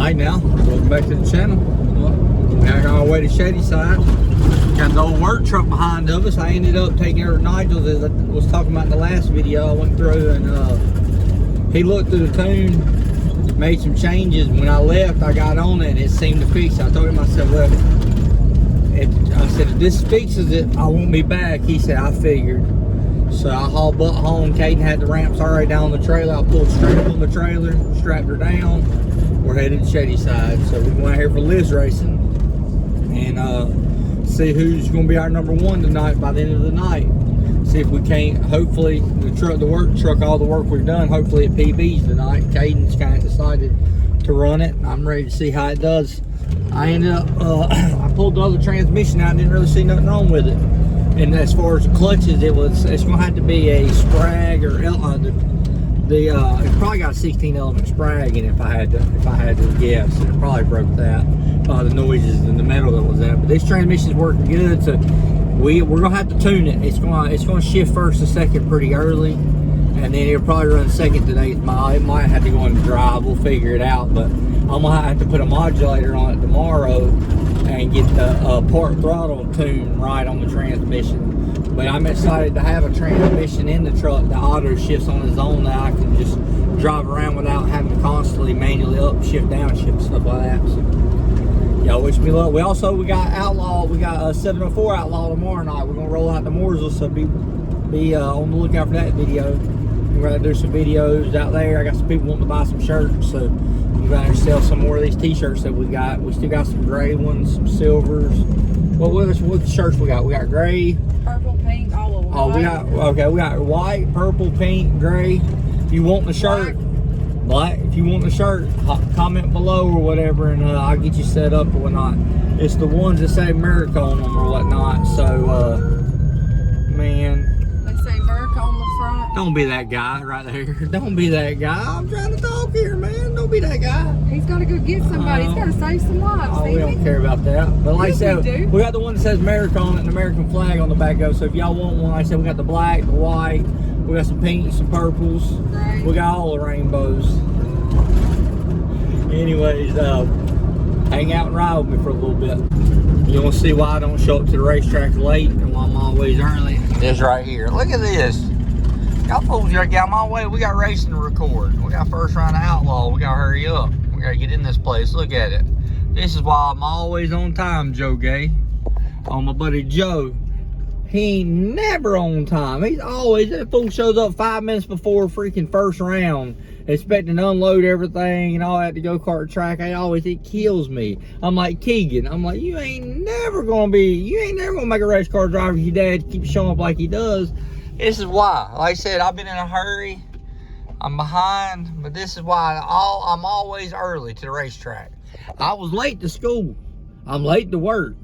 Alright now, welcome back to the channel. We're on our way to Shadyside. Got the old work truck behind of us. I ended up taking her to Nigel's, as I was talking about in the last video. I went through and he looked through the tune, made some changes. When I left, I got on it and it seemed to fix it. I told him, I said, well, if this fixes it, I won't be back. He said, I figured. So I hauled butt home. Kaidyn had the ramps already down the trailer. I pulled straight up on the trailer, strapped her down. We're headed to Shadyside. So we're going out here for Liz racing and see who's going to be our #1 tonight by the end of the night. See if we can't, hopefully, the work truck, all the work we've done, hopefully it PBs tonight. Kaidyn's kind of decided to run it. I'm ready to see how it does. I ended up, I pulled the other transmission out and didn't really see nothing wrong with it. And as far as the clutches, it's going to have to be a Sprag or it probably got a 16 element Sprag in it if I had to guess. And it probably broke that by the noises and the metal that was there. But this transmission's working good, so we're going to have to tune it. It's going to shift first and second pretty early, and then it'll probably run second today. It might have to go in drive. We'll figure it out, but I'm going to have to put a modulator on it tomorrow and get the port throttle tune right on the transmission. But I'm excited to have a transmission in the truck that auto shifts on its own, that I can just drive around without having to constantly manually up, shift, down, shift, stuff like that. So, y'all wish me luck. We got Outlaw, we got a 704 Outlaw tomorrow night. We're gonna roll out to Mooresville, so be on the lookout for that video. We're gonna do some videos out there. I got some people wanting to buy some shirts, so we're gonna sell some more of these t-shirts that we got. We still got some gray ones, some silvers. What shirts we got? We got gray, purple, pink, all of them. Oh, we got white, purple, pink, gray. If you want the shirt, black. If you want the shirt, comment below or whatever, and I'll get you set up or whatnot. It's the ones that say America on them or whatnot. So, man. They say America on the front. Don't be that guy right there. Don't be that guy. I'm trying to talk here, man. Don't be that guy. He's got to go get somebody. He's got to save some lives. Oh, we don't care about that. But like I said, we got the one that says America on it, and American flag on the back of it. So if y'all want one, like I said, we got the black, the white, we got some pinks, some purples. Right. We got all the rainbows. Anyways, hang out and ride with me for a little bit. You want to see why I don't show up to the racetrack late and why I'm always early? This right here. Look at this. Y'all fools got my way. We got racing to record. We got first round of Outlaw. We got to hurry up. We got to get in this place. Look at it. This is why I'm always on time, Joe Gay. On my buddy Joe. He ain't never on time. He's always, that fool shows up 5 minutes before freaking first round, expecting to unload everything and all that to go kart track. It kills me. I'm like, Keegan, you ain't never gonna make a race car driver if your dad keeps showing up like he does. This is why. Like I said, I've been in a hurry. I'm behind, but this is why I'm always early to the racetrack. I was late to school. I'm late to work.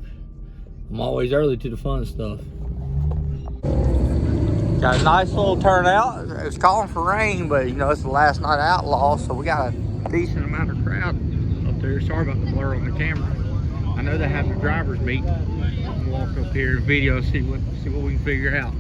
I'm always early to the fun stuff. Got a nice little turnout. It's calling for rain, but you know, it's the last night of Outlaw, so we got a decent amount of crowd up there. Sorry about the blur on the camera. I know they have the drivers meet. I'm gonna walk up here and video, see what we can figure out.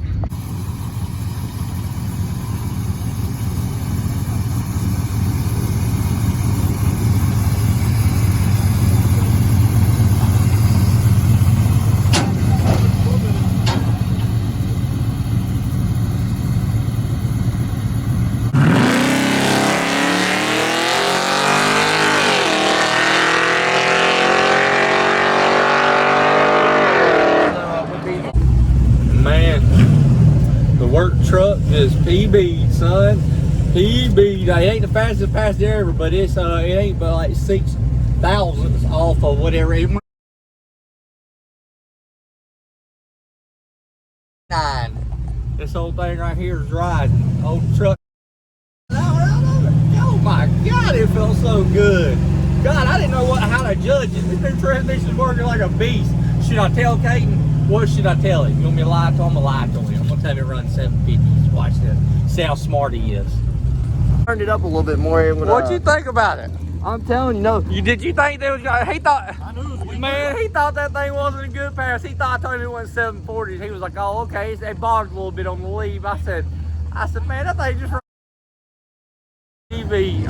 Truck is PB, son. PB. They ain't the fastest passenger ever, but it ain't but like 6 thousandths off of whatever. 9. This whole thing right here is riding. Old truck. Oh my God, it felt so good. God, I didn't know how to judge it. This new transmission's working like a beast. Should I tell Kaidyn? What should I tell him? You want me to lie to him? I'm gonna lie to him. I'm gonna tell him to run 750s. Watch this. See how smart he is. Turned it up a little bit more. What'd you think about it? I'm telling you, no. Did you think there was? He thought. I knew it was Man, he thought that thing wasn't a good pass. He thought I told him it went 740s. He was like, oh, okay. It bogged a little bit on the leave. I said, man, that thing just TV.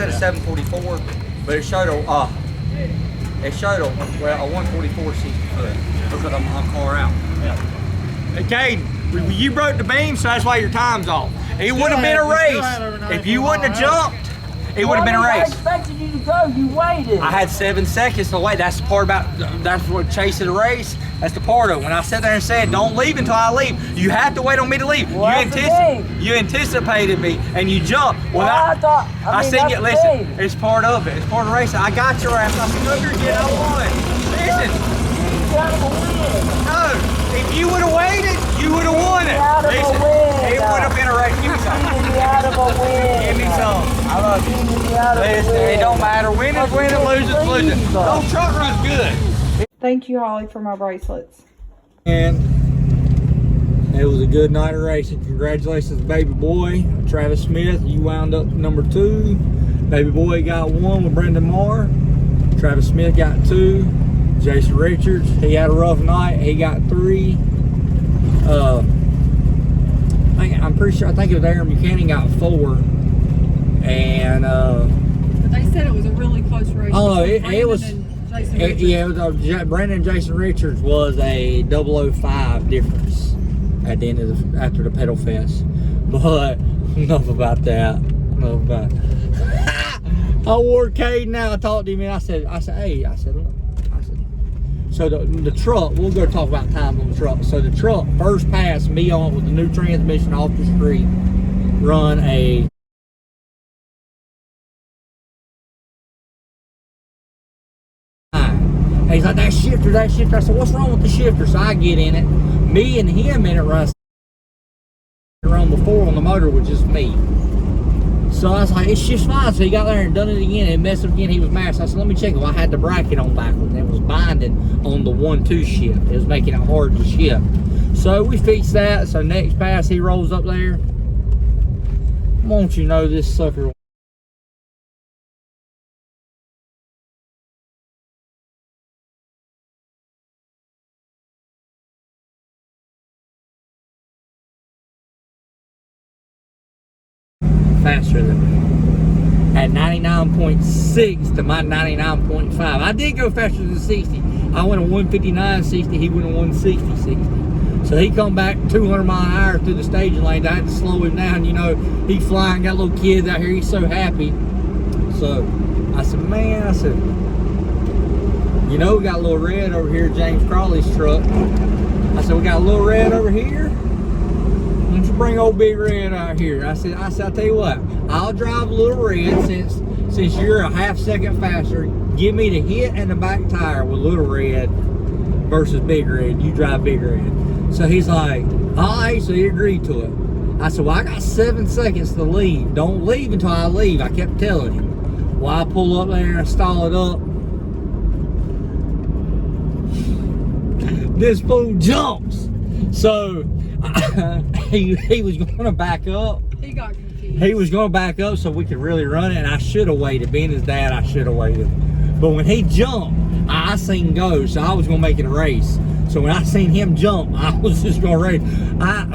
said a 744, but it showed a 144 60 foot because I'm far out. Yeah. Hey, Kaidyn, you broke the beam, so that's why your time's off. It would have been a race if you wouldn't have jumped. It would have been a race. I expected you to go. You waited. I had 7 seconds to wait. That's the part about, that's what chasing the race. That's the part of it. When I sat there and said, don't leave until I leave, you have to wait on me to leave. Well, You anticipated me and you jumped. Well, I said, listen, it's part of it. It's part of the race. I got your ass. I said, look here, kid, I won. Listen. You gotta win. No, if you would have waited, you would have won it. Listen, it would have been a race. Give me some. Give me some. I love you. Listen, it don't matter. Win is winning, lose is losing. Those truck runs good. Thank you, Holly, for my bracelets. And it was a good night of racing. Congratulations, baby boy. Travis Smith, you wound up number 2. Baby boy got 1 with Brendan Marr. Travis Smith got 2. Jason Richards, he had a rough night. He got 3. I'm pretty sure, I think it was Aaron Buchanan got 4. And But they said it was a really close race. Oh, it was. Brandon Brandon and Jason Richards was a 005 difference at the end of after the pedal fest. But enough about that. Enough about it. I wore Kaidyn out. I talked to him and I said, hey, look. So the truck, we'll go talk about time on the truck. So the truck first passed me on with the new transmission off the street, run a and he's like, that shifter. I said, what's wrong with the shifter? So I get in it. Me and him in it run before on the motor was just me. So I was like, it's just fine. So he got there and done it again and messed up again. He was mad. So I said, let me check it. Well, I had the bracket on backwards. It was binding on the 1-2 shift. It was making it hard to shift. So we fixed that. So next pass, he rolls up there. Won't you know this sucker? Faster than me at 99.6 to my 99.5. I did go faster than 60. I went a 159.60. He went a 160.60. So he come back 200 mile an hour through the staging lane. I had to slow him down. You know, he flying, got little kids out here. He's so happy. So I said, man, you know, we got a little red over here, James Crawley's truck. I said, we got a little red over here. Why don't you bring old Big Red out here? I said, I'll tell you what, I'll drive Little Red since you're a half second faster. Give me the hit and the back tire with Little Red versus Big Red. You drive Big Red. So he's like, all right, so he agreed to it. I said, well, I got 7 seconds to leave. Don't leave until I leave. I kept telling him. Well, I pull up there and stall it up. This fool jumps. So he was going to back up. He got confused. He was going to back up so we could really run it, and I should have waited. Being his dad, I should have waited. But when he jumped, I seen go, so I was going to make it a race. So when I seen him jump, I was just going to race.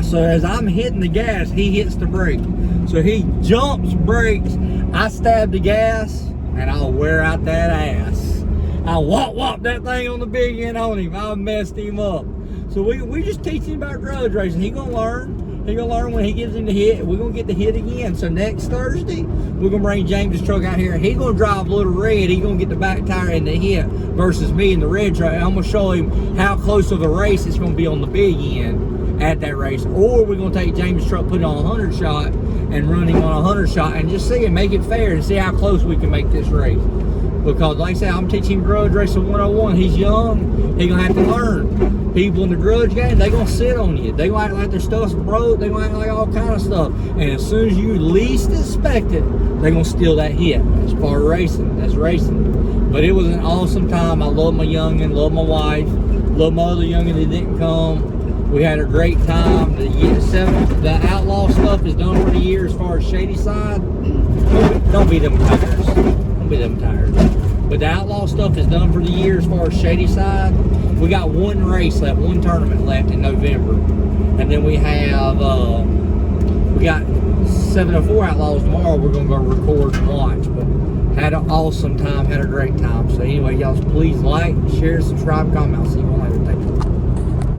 So as I'm hitting the gas, he hits the brake. So he jumps, brakes. I stab the gas, and I'll wear out that ass. I whop that thing on the big end on him. I messed him up. So we just teach him about grudge racing. He gonna learn. He gonna learn when he gives him the hit. We're gonna get the hit again. So next Thursday, we're gonna bring James's truck out here. He gonna drive Little Red. He gonna get the back tire and the hit versus me in the red truck. I'm gonna show him how close of a race it's gonna be on the big end at that race. Or we're gonna take James's truck, put it on a 100 shot, and run him on a 100 shot, and just see and make it fair and see how close we can make this race. Because like I said, I'm teaching him grudge racing 101. He's young. He gonna have to learn. People in the grudge game, they gonna sit on you. They gonna act like their stuff's broke. They gonna act like all kind of stuff. And as soon as you least expect it, they gonna steal that hit. That's part of racing. That's racing. But it was an awesome time. I love my youngin', love my wife, love my other youngin' that didn't come. We had a great time. The outlaw stuff is done for the year as far as Shadyside. Don't be them tires. Don't be them tires. But the outlaw stuff is done for the year as far as Shadyside. We got one race left, one tournament left in November. And then we have We got 704 Outlaws tomorrow. We're gonna go record and watch. But had an awesome time. Had a great time. So anyway, y'all, please like, share, subscribe, comment. I'll see you all later. Thank you.